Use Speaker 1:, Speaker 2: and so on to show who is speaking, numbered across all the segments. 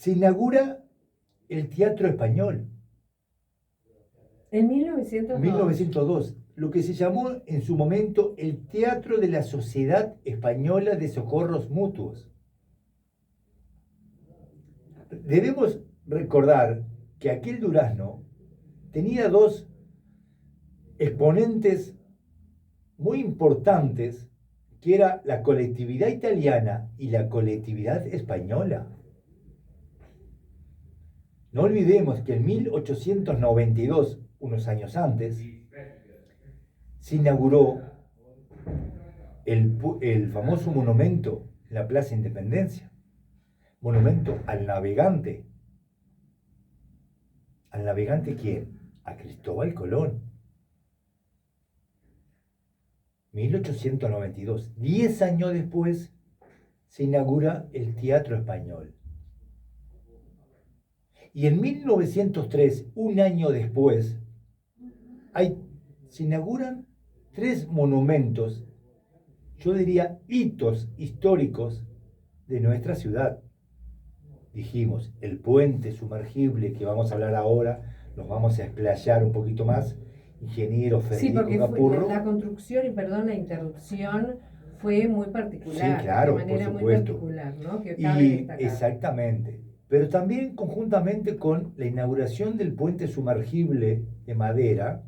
Speaker 1: se inaugura el Teatro Español.
Speaker 2: En 1902.
Speaker 1: 1902, lo que se llamó en su momento el Teatro de la Sociedad Española de Socorros Mutuos. Debemos recordar que aquel Durazno tenía dos exponentes muy importantes, que era la colectividad italiana y la colectividad española. No olvidemos que en 1892, unos años antes, se inauguró el famoso monumento en la Plaza Independencia, monumento al navegante. ¿Al navegante quién? A Cristóbal Colón. 1892, 10 años después, se inaugura el Teatro Español. Y en 1903, un año después, se inauguran 3 monumentos, yo diría hitos históricos de nuestra ciudad. Dijimos, el puente sumergible que vamos a hablar ahora, nos vamos a explayar un poquito más, ingeniero Federico Capurro.
Speaker 2: La construcción, y perdón la interrupción, fue muy particular,
Speaker 1: sí, claro,
Speaker 2: de manera
Speaker 1: por supuesto.
Speaker 2: muy particular, ¿no? Que cabe destacar.
Speaker 1: Exactamente. Pero también conjuntamente con la inauguración del puente sumergible de madera,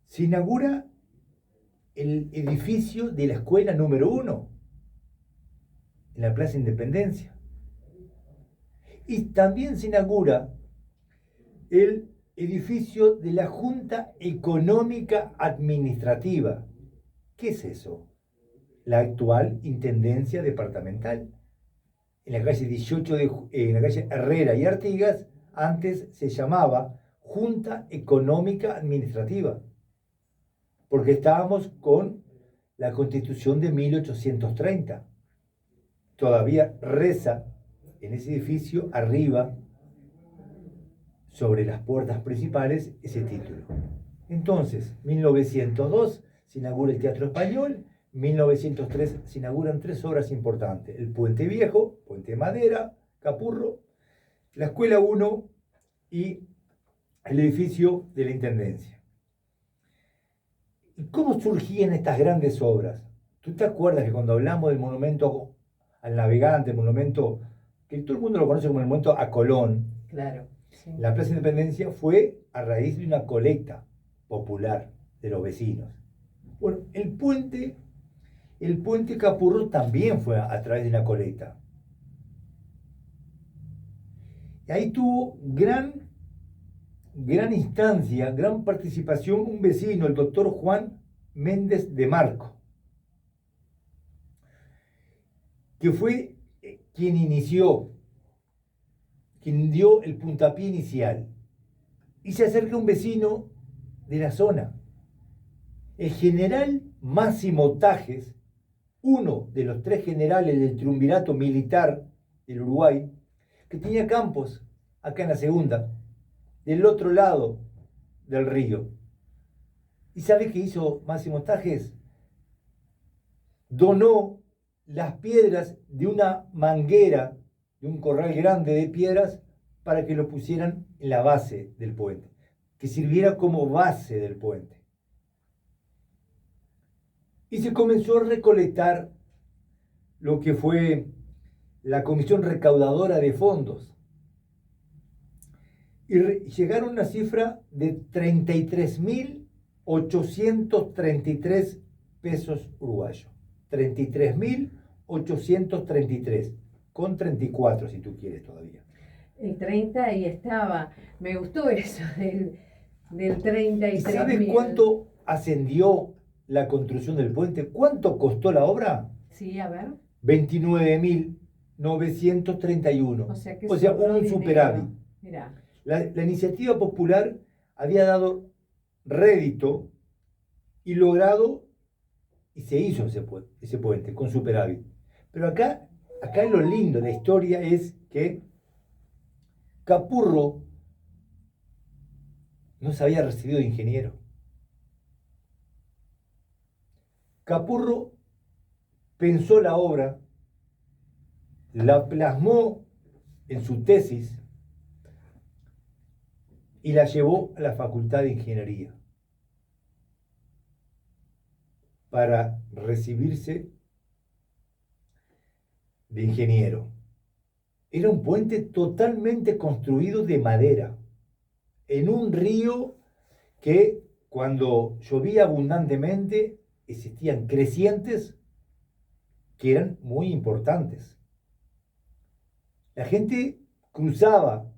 Speaker 1: se inaugura el edificio de la escuela número 1 en la Plaza Independencia. Y también se inaugura el edificio de la Junta Económica Administrativa. ¿Qué es eso? La actual Intendencia Departamental. En la calle 18 en la calle Herrera y Artigas, antes se llamaba Junta Económica Administrativa, porque estábamos con la Constitución de 1830. Todavía reza en ese edificio, arriba, sobre las puertas principales, ese título. Entonces, 1902 se inaugura el Teatro Español, 1903 se inauguran 3 obras importantes: el Puente Viejo, Puente de Madera, Capurro, la Escuela 1 y el edificio de la Intendencia. ¿Y cómo surgían estas grandes obras? ¿Tú te acuerdas que cuando hablamos del monumento al navegante, el monumento que todo el mundo lo conoce como el monumento a Colón?
Speaker 2: Claro. Sí.
Speaker 1: La Plaza Independencia fue a raíz de una colecta popular de los vecinos. Bueno, el puente Capurro también fue a través de una colecta. Y ahí tuvo gran instancia, gran participación un vecino, el doctor Juan Méndez de Marco, que fue quien dio el puntapié inicial. Y se acerca un vecino de la zona, el general Máximo Tajes, uno de los 3 generales del triunvirato militar del Uruguay, que tenía campos acá en la Segunda, del otro lado del río. ¿Y sabe qué hizo Máximo Tajes? Donó las piedras de una manguera, de un corral grande de piedras, para que lo pusieran en la base del puente, que sirviera como base del puente. Y se comenzó a recolectar lo que fue la Comisión Recaudadora de Fondos. Y llegaron a una cifra de 33.833 pesos uruguayos. 33.833, con 34 si tú quieres todavía.
Speaker 2: El 30 ahí estaba. Me gustó eso del 33.000.
Speaker 1: ¿Y sabes cuánto ascendió la construcción del puente? ¿Cuánto costó la obra?
Speaker 2: Sí, a ver.
Speaker 1: 29.931.
Speaker 2: O sea,
Speaker 1: un superávit.
Speaker 2: Mirá.
Speaker 1: La iniciativa popular había dado rédito y logrado, y se hizo ese puente con superávit. Pero acá lo lindo de la historia es que Capurro no se había recibido de ingeniero. Capurro pensó la obra, la plasmó en su tesis y la llevó a la Facultad de Ingeniería para recibirse de ingeniero. Era un puente totalmente construido de madera, en un río que cuando llovía abundantemente existían crecientes que eran muy importantes. La gente cruzaba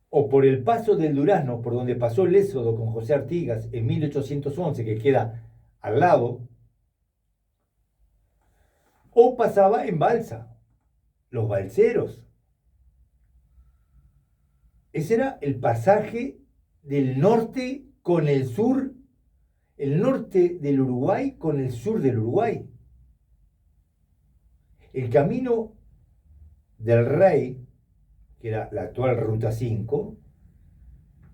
Speaker 1: o por el paso del Durazno, por donde pasó el éxodo con José Artigas en 1811, que queda al lado, o pasaba en balsa, los balseros. Ese era el pasaje del norte con el sur, el norte del Uruguay con el sur del Uruguay. El camino del Rey, que era la actual Ruta 5,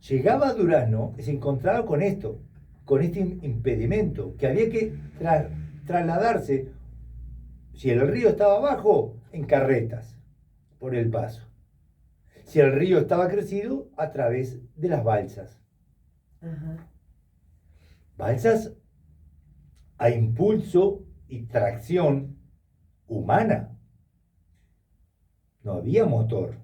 Speaker 1: llegaba a Durazno y se encontraba con esto, con este impedimento, que había que trasladarse, si el río estaba abajo, en carretas, por el paso. Si el río estaba crecido, a través de las balsas.
Speaker 2: Ajá.
Speaker 1: Balsas a impulso y tracción humana. No había motor.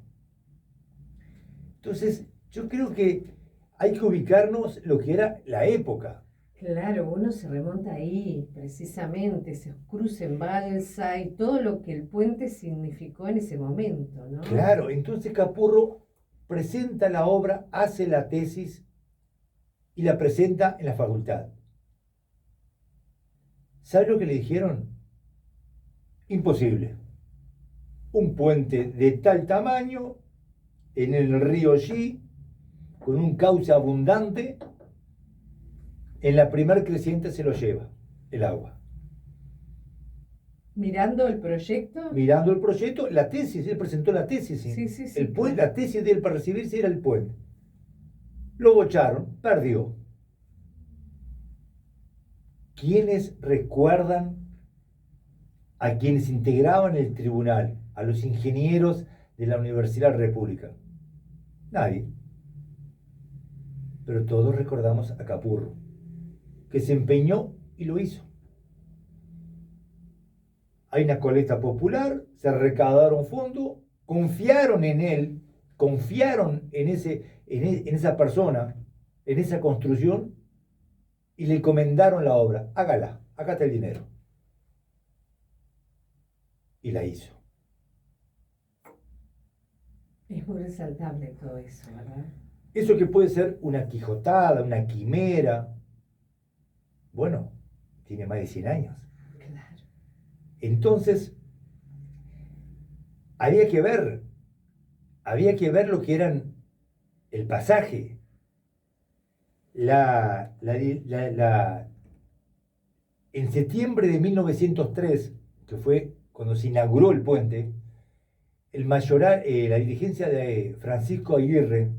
Speaker 1: Entonces, yo creo que hay que ubicarnos lo que era la época.
Speaker 2: Claro, uno se remonta ahí, precisamente, se cruza en balsa y todo lo que el puente significó en ese momento, ¿no?
Speaker 1: Claro, entonces Capurro presenta la obra, hace la tesis y la presenta en la facultad. ¿Sabe lo que le dijeron? Imposible. Un puente de tal tamaño en el río Xi, con un cauce abundante, en la primer creciente se lo lleva el agua.
Speaker 2: Mirando el proyecto.
Speaker 1: Mirando el proyecto, la tesis, él presentó la tesis.
Speaker 2: Sí.
Speaker 1: El puente, la tesis de él para recibirse era el puente. Lo bocharon, perdió. ¿Quiénes recuerdan a quienes integraban el tribunal, a los ingenieros de la Universidad de la República? Nadie. Pero todos recordamos a Capurro, que se empeñó y lo hizo. Hay una colecta popular, se recaudaron fondos, confiaron en él, confiaron en esa persona, en esa construcción, y le encomendaron la obra. Hágala, acá está el dinero. Y la hizo.
Speaker 2: Es muy resaltable todo eso, ¿verdad?
Speaker 1: Eso que puede ser una quijotada, una quimera, bueno, tiene más de 100 años.
Speaker 2: Claro.
Speaker 1: Entonces, había que ver lo que eran el pasaje, en septiembre de 1903, que fue cuando se inauguró el puente, la dirigencia de Francisco Aguirre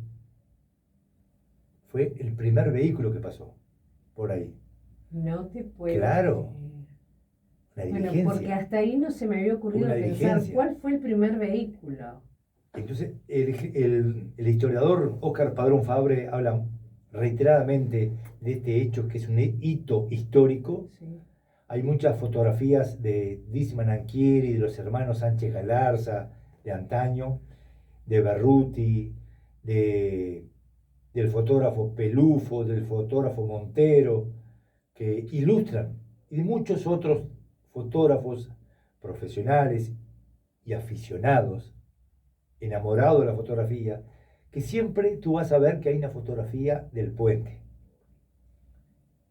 Speaker 1: fue el primer vehículo que pasó por ahí.
Speaker 2: No te puedo
Speaker 1: Claro.
Speaker 2: creer.
Speaker 1: Una
Speaker 2: Bueno,
Speaker 1: diligencia.
Speaker 2: porque hasta ahí no se me había ocurrido
Speaker 1: Una
Speaker 2: pensar
Speaker 1: diligencia.
Speaker 2: cuál fue el primer vehículo.
Speaker 1: Entonces, el historiador Óscar Padrón Fabre habla reiteradamente de este hecho, que es un hito histórico.
Speaker 2: Sí.
Speaker 1: Hay muchas fotografías de Disman Anchieri, de los hermanos Sánchez Galarza, de antaño, de Berruti, del fotógrafo Pelufo, del fotógrafo Montero, que ilustran, y de muchos otros fotógrafos profesionales y aficionados, enamorados de la fotografía, que siempre tú vas a ver que hay una fotografía del puente.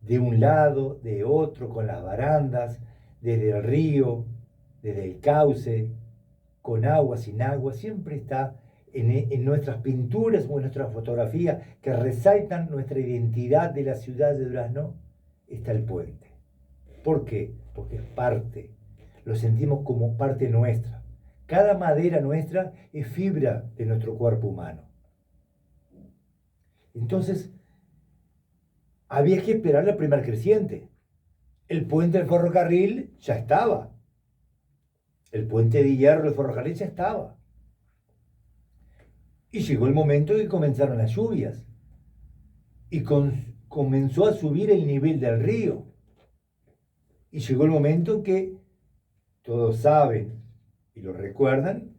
Speaker 1: De un lado, de otro, con las barandas, desde el río, desde el cauce, con agua, sin agua, siempre está en nuestras pinturas o en nuestras fotografías que resaltan nuestra identidad de la ciudad de Durazno, está el puente. ¿Por qué? Porque es parte, lo sentimos como parte nuestra. Cada madera nuestra es fibra de nuestro cuerpo humano. Entonces, había que esperar la primer creciente. El puente del ferrocarril ya estaba. El puente de hierro del ferrocarril ya estaba. Y llegó el momento que comenzaron las lluvias y comenzó a subir el nivel del río. Y llegó el momento que todos saben y lo recuerdan,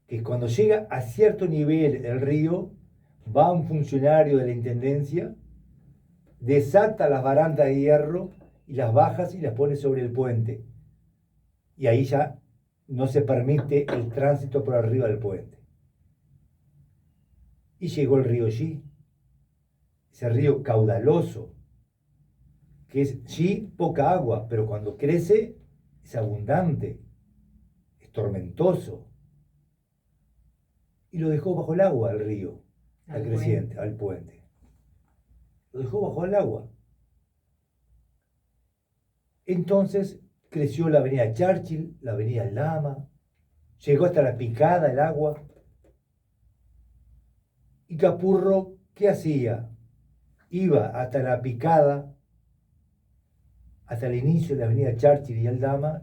Speaker 1: que cuando llega a cierto nivel el río, va un funcionario de la intendencia, desata las barandas de hierro y las baja y las pone sobre el puente. Y ahí ya no se permite el tránsito por arriba del puente. Y llegó el río Yi, ese río caudaloso, que es Yi poca agua, pero cuando crece es abundante, es tormentoso. Y lo dejó bajo el agua al río, al creciente, al puente. Lo dejó bajo el agua. Entonces creció la avenida Churchill, la avenida Lama, llegó hasta la Picada el agua. Y Capurro, ¿qué hacía? Iba hasta la Picada, hasta el inicio de la avenida Churchill y Aldama,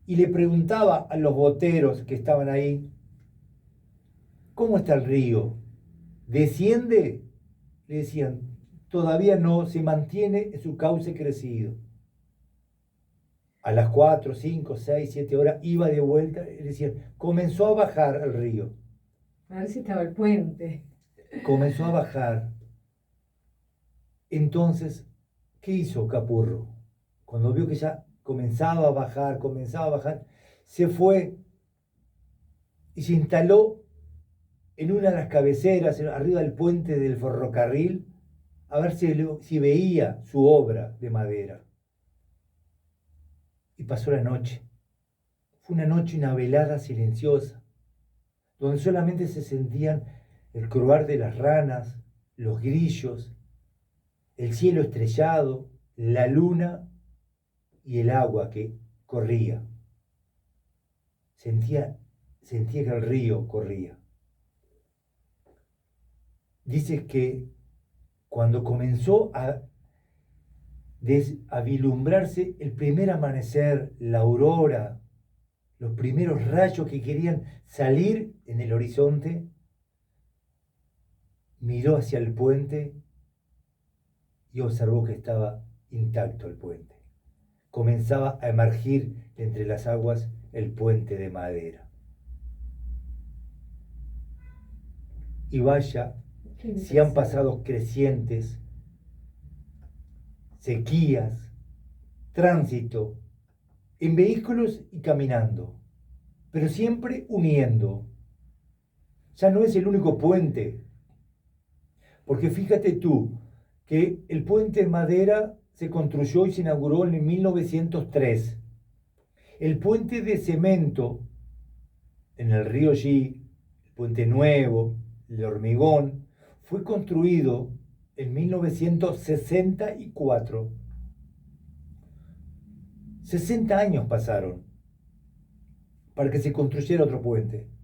Speaker 1: y le preguntaba a los boteros que estaban ahí, ¿cómo está el río? ¿Desciende? Le decían, todavía no, se mantiene en su cauce crecido. A las 4, 5, 6, 7 horas iba de vuelta y decían, comenzó a bajar el río.
Speaker 2: A ver si estaba el puente.
Speaker 1: Comenzó a bajar. Entonces, ¿qué hizo Capurro? Cuando vio que ya comenzaba a bajar, se fue y se instaló en una de las cabeceras, arriba del puente del ferrocarril, a ver si veía su obra de madera. Y pasó la noche. Fue una noche, una velada silenciosa, donde solamente se sentían el croar de las ranas, los grillos, el cielo estrellado, la luna y el agua que corría. Sentía que el río corría. Dice que cuando comenzó a vislumbrarse el primer amanecer, la aurora, los primeros rayos que querían salir en el horizonte, miró hacia el puente y observó que estaba intacto el puente. Comenzaba a emergir entre las aguas el puente de madera. Y vaya, si han pasado crecientes, sequías, tránsito, en vehículos y caminando, pero siempre uniendo. Ya no es el único puente, porque fíjate tú que el puente de madera se construyó y se inauguró en 1903. El puente de cemento en el río Yi, el puente nuevo, el de hormigón, fue construido en 1964. 60 años pasaron para que se construyera otro puente.